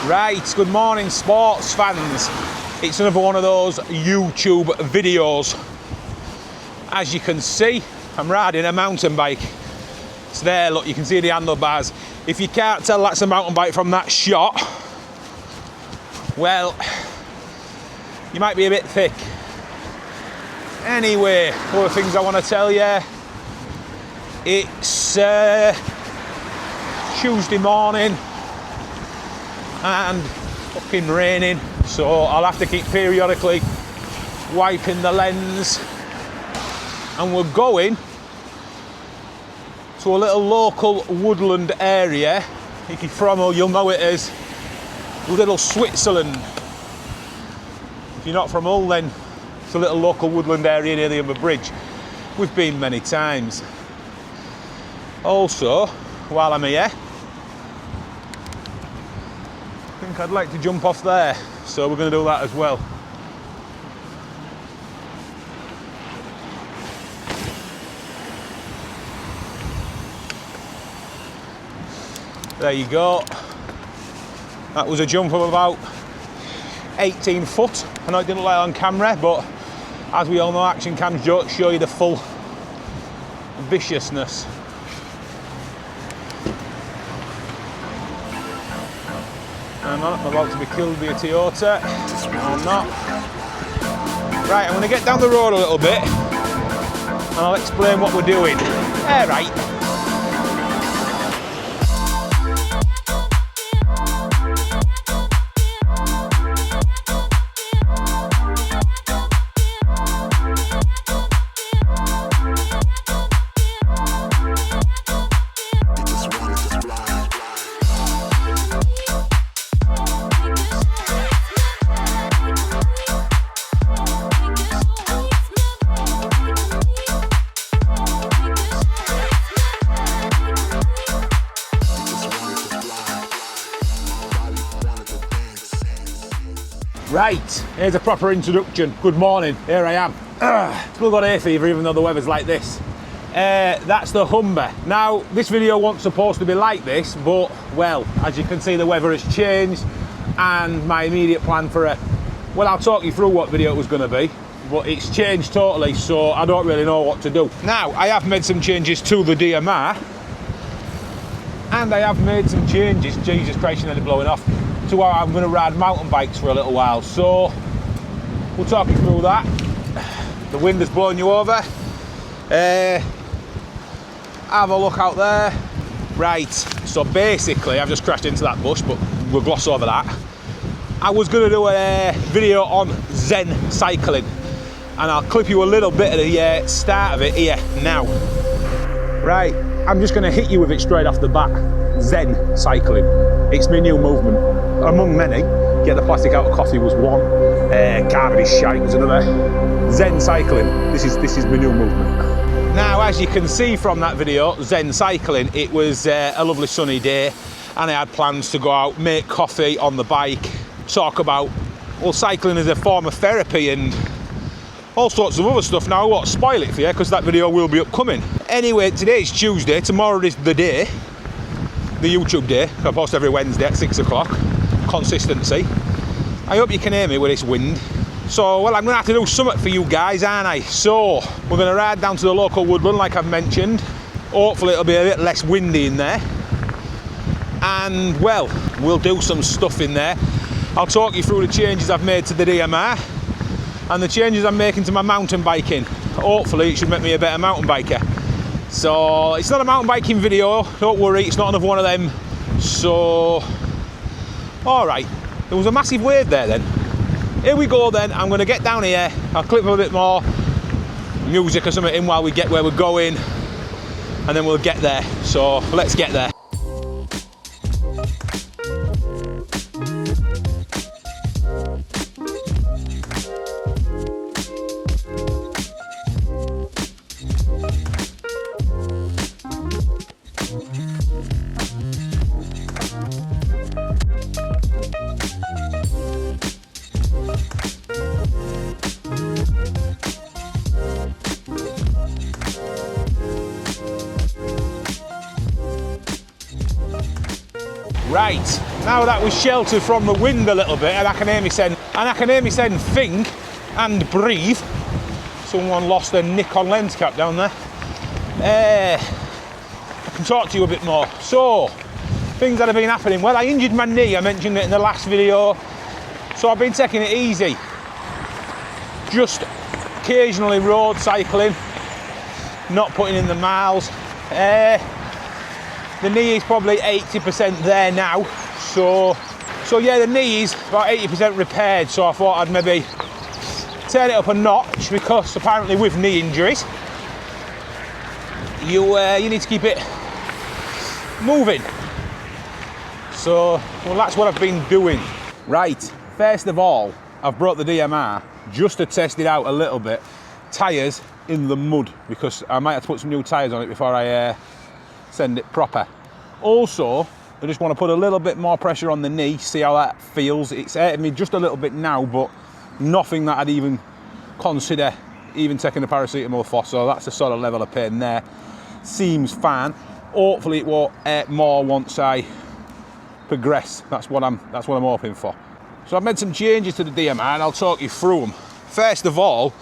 Right, good morning sports fans. It's another one of those YouTube videos. As you can see, I'm riding a mountain bike. It's there, look, you can see the handlebars. If you can't tell that's a mountain bike from that shot, well, you might be a bit thick. Anyway, other things I want to tell you. It's Tuesday morning and fucking raining, so I'll have to keep periodically wiping the lens. And we're going to a little local woodland area. If you're from Hull, you'll know it as Little Switzerland. If you're not from Hull, then it's a little local woodland area near the Humber Bridge. We've been many times. Also, while I'm here, I think I'd like to jump off there, so we're going to do that as well. There you go. That was a jump of about 18 foot. I know it didn't look like on camera, but as we all know, action cams don't show you the full viciousness. Hang on, I'm about to be killed by a Toyota. Or not. Right, I'm going to get down the road a little bit and I'll explain what we're doing. Right. Right, here's a proper introduction. Good morning, here I am. Still got hay fever even though the weather's like this. That's the Humber. Now, this video wasn't supposed to be like this, but, well, as you can see, the weather has changed and my immediate plan for well, I'll talk you through what video it was going to be, but it's changed totally, so I don't really know what to do. Now, I have made some changes to the DMR, and I have made some changes, Jesus Christ, you're nearly blowing off, to how I'm going to ride mountain bikes for a little while. So we'll talk you through that. The wind is blowing you over. Have a look out there. Right, so basically I've just crashed into that bush, but we'll gloss over that. I was going to do a video on Zen cycling, and I'll clip you a little bit of the start of it here now. Right, I'm just going to hit you with it straight off the bat. Zen cycling. It's my new movement. Among many, get the plastic out of coffee was one, carbon is shite was another. Zen cycling, this is my new movement. Now, as you can see from that video, Zen cycling, it was a lovely sunny day, and I had plans to go out, make coffee on the bike, talk about, well, cycling as a form of therapy and all sorts of other stuff. Now, I won't spoil it for you, because that video will be upcoming. Anyway, today's Tuesday, tomorrow is the day, the YouTube day. I post every Wednesday at 6 o'clock. Consistency. I hope you can hear me with this wind. So, well, I'm going to have to do something for you guys, aren't I? So, we're going to ride down to the local woodland, like I've mentioned. Hopefully it'll be a bit less windy in there. And, well, we'll do some stuff in there. I'll talk you through the changes I've made to the DMR and the changes I'm making to my mountain biking. Hopefully it should make me a better mountain biker. So, it's not a mountain biking video, don't worry, it's not another one of them. So, alright, there was a massive wave there then. Here we go then, I'm going to get down here, I'll clip a bit more music or something in while we get where we're going, and then we'll get there. So, let's get there. Right, now that we're sheltered from the wind a little bit and I can hear me saying think and breathe. Someone lost their Nikon lens cap down there. I can talk to you a bit more. So, things that have been happening. Well, I injured my knee, I mentioned it in the last video. So I've been taking it easy. Just occasionally road cycling, not putting in the miles. The knee is probably 80% there now. So yeah, the knee is about 80% repaired. So I thought I'd maybe turn it up a notch, because apparently with knee injuries, you need to keep it moving. So, well, that's what I've been doing. Right, first of all, I've brought the DMR just to test it out a little bit. Tyres in the mud, because I might have to put some new tyres on it before I send it proper. Also, I just want to put a little bit more pressure on the knee, see how that feels. It's hurting me just a little bit now, but nothing that I'd even consider even taking a paracetamol for, so that's the sort of level of pain there. Seems fine. Hopefully it won't hurt more once I progress. That's what I'm hoping for. So I've made some changes to the DMR and I'll talk you through them. First of all,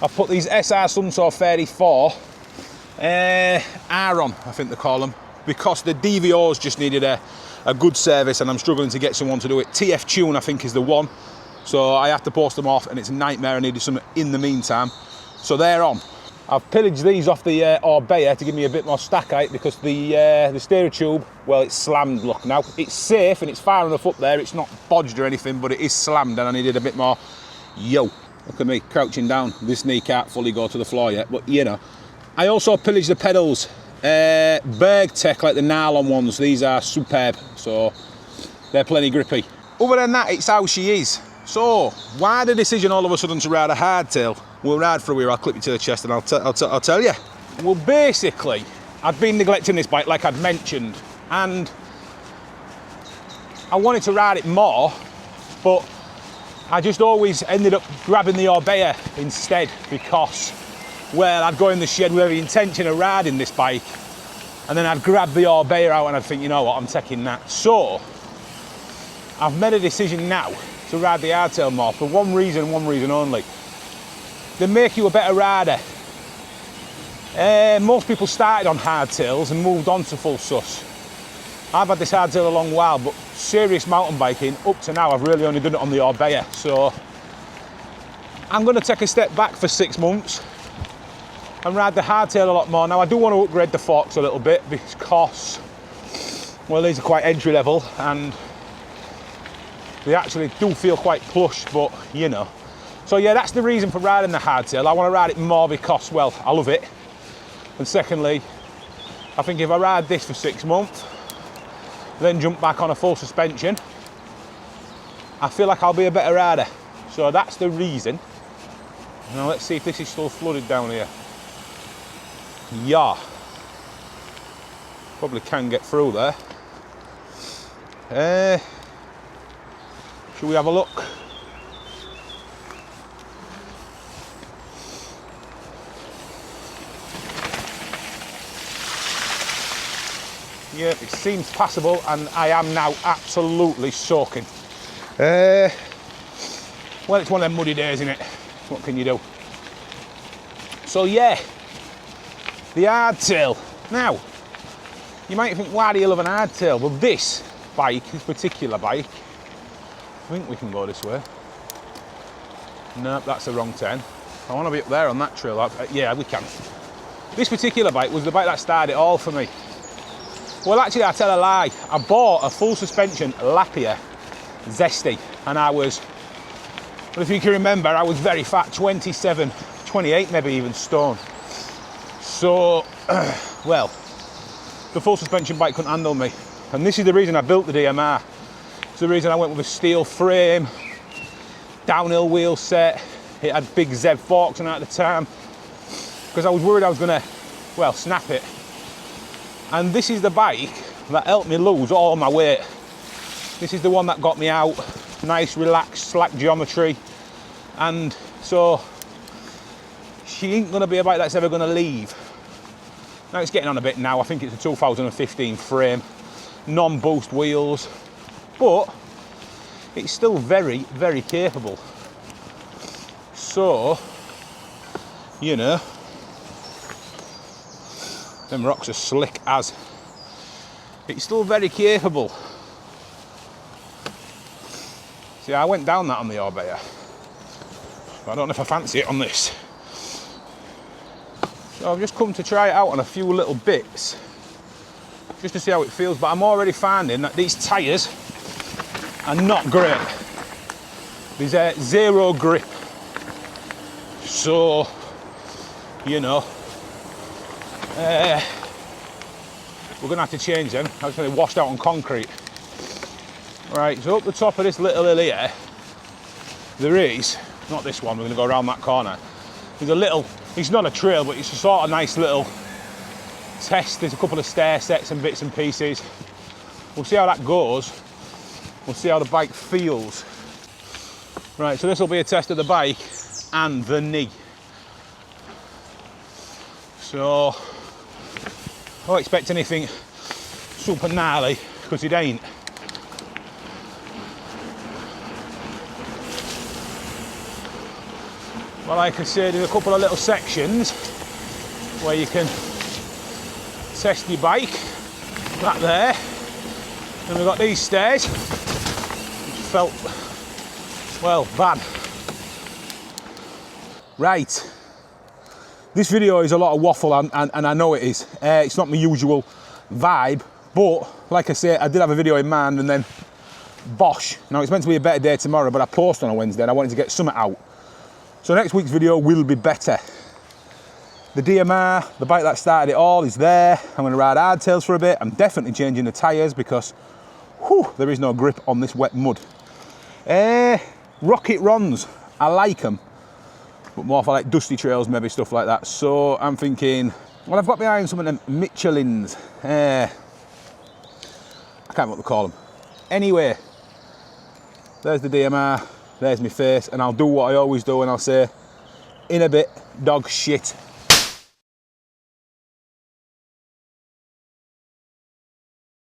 I've put these SR Sunsaw 34 R on, I think they call them, because the DVOs just needed a good service and I'm struggling to get someone to do it. TF Tune, I think, is the one. So I have to post them off and it's a nightmare. I needed some in the meantime. So they're on. I've pillaged these off the Orbea to give me a bit more stack height, because the steerer tube, well, it's slammed, look now. It's safe and it's far enough up there, it's not bodged or anything, but it is slammed and I needed a bit more, look at me crouching down. This knee can't fully go to the floor yet, but you know. I also pillaged the pedals, Berg Tech, like the nylon ones. These are superb, so they're plenty grippy. Other than that, it's how she is. So, why the decision all of a sudden to ride a hardtail? We'll ride through here, I'll clip you to the chest and I'll tell you. Well, basically, I'd been neglecting this bike, like I'd mentioned, and I wanted to ride it more, but I just always ended up grabbing the Orbea instead, because, well, I'd go in the shed with the intention of riding this bike, and then I'd grab the Orbea out and I'd think, you know what, I'm taking that. So, I've made a decision now to ride the hardtail more for one reason only. They make you a better rider. Most people started on hardtails and moved on to full sus. I've had this hardtail a long while, but serious mountain biking, up to now, I've really only done it on the Orbea. So I'm going to take a step back for 6 months and ride the hardtail a lot more. Now, I do want to upgrade the forks a little bit, because, well, these are quite entry level and they actually do feel quite plush, but you know. So yeah, that's the reason for riding the hardtail. I want to ride it more because, well, I love it. And secondly, I think if I ride this for 6 months, then jump back on a full suspension, I feel like I'll be a better rider. So that's the reason. Now let's see if this is still flooded down here. Yeah. Probably can get through there. Should we have a look? Yeah, it seems passable and I am now absolutely soaking. Well, it's one of them muddy days, isn't it? What can you do? So yeah, the hardtail. Now, you might think, why do you love an hardtail? Well, this bike, this particular bike, I think we can go this way. Nope, that's the wrong turn. I want to be up there on that trail. Yeah, we can. This particular bike was the bike that started it all for me. Well, actually, I tell a lie. I bought a full suspension Lapia Zesty, and I was, well, if you can remember, I was very fat, 27, 28 maybe even stone. So, well, the full suspension bike couldn't handle me. And this is the reason I built the DMR. It's the reason I went with a steel frame, downhill wheel set. It had big Zev forks on it at the time, because I was worried I was gonna, well, snap it. And this is the bike that helped me lose all my weight. This is the one that got me out. Nice, relaxed, slack geometry. And so, she ain't gonna be a bike that's ever gonna leave. Now it's getting on a bit now. I think it's a 2015 frame. non-boost wheels, but it's still very, very capable. So, you know, them rocks are slick as. It's still very capable. See, I went down that on the Orbea, but I don't know if I fancy it on this. So I've just come to try it out on a few little bits, just to see how it feels, but I'm already finding that these tyres are not great. There's zero grip. So, you know, we're gonna have to change them. I was washed out on concrete. Right, so up the top of this little hill here, there is, not this one, we're gonna go around that corner. There's a little, it's not a trail, but it's a sort of nice little test. There's a couple of stair sets and bits and pieces. We'll see how that goes. We'll see how the bike feels. Right, so this will be a test of the bike and the knee. So, I don't expect anything super gnarly, because it ain't. But like I said, there's a couple of little sections where you can test your bike. That there. And we've got these stairs, which felt, well, bad. Right. This video is a lot of waffle, and I know it is. It's not my usual vibe, but like I say, I did have a video in mind, and then bosh. Now, it's meant to be a better day tomorrow, but I post on a Wednesday, and I wanted to get something out. So next week's video will be better. The DMR, the bike that started it all, is there. I'm gonna ride hardtails for a bit. I'm definitely changing the tyres because, whew, there is no grip on this wet mud. Rocket runs, I like them, but more for like dusty trails, maybe stuff like that. So I'm thinking, well, I've got behind some of them Michelins. I can't remember what they call them. Anyway, there's the DMR. There's my face, and I'll do what I always do, and I'll say, in a bit, dog shit.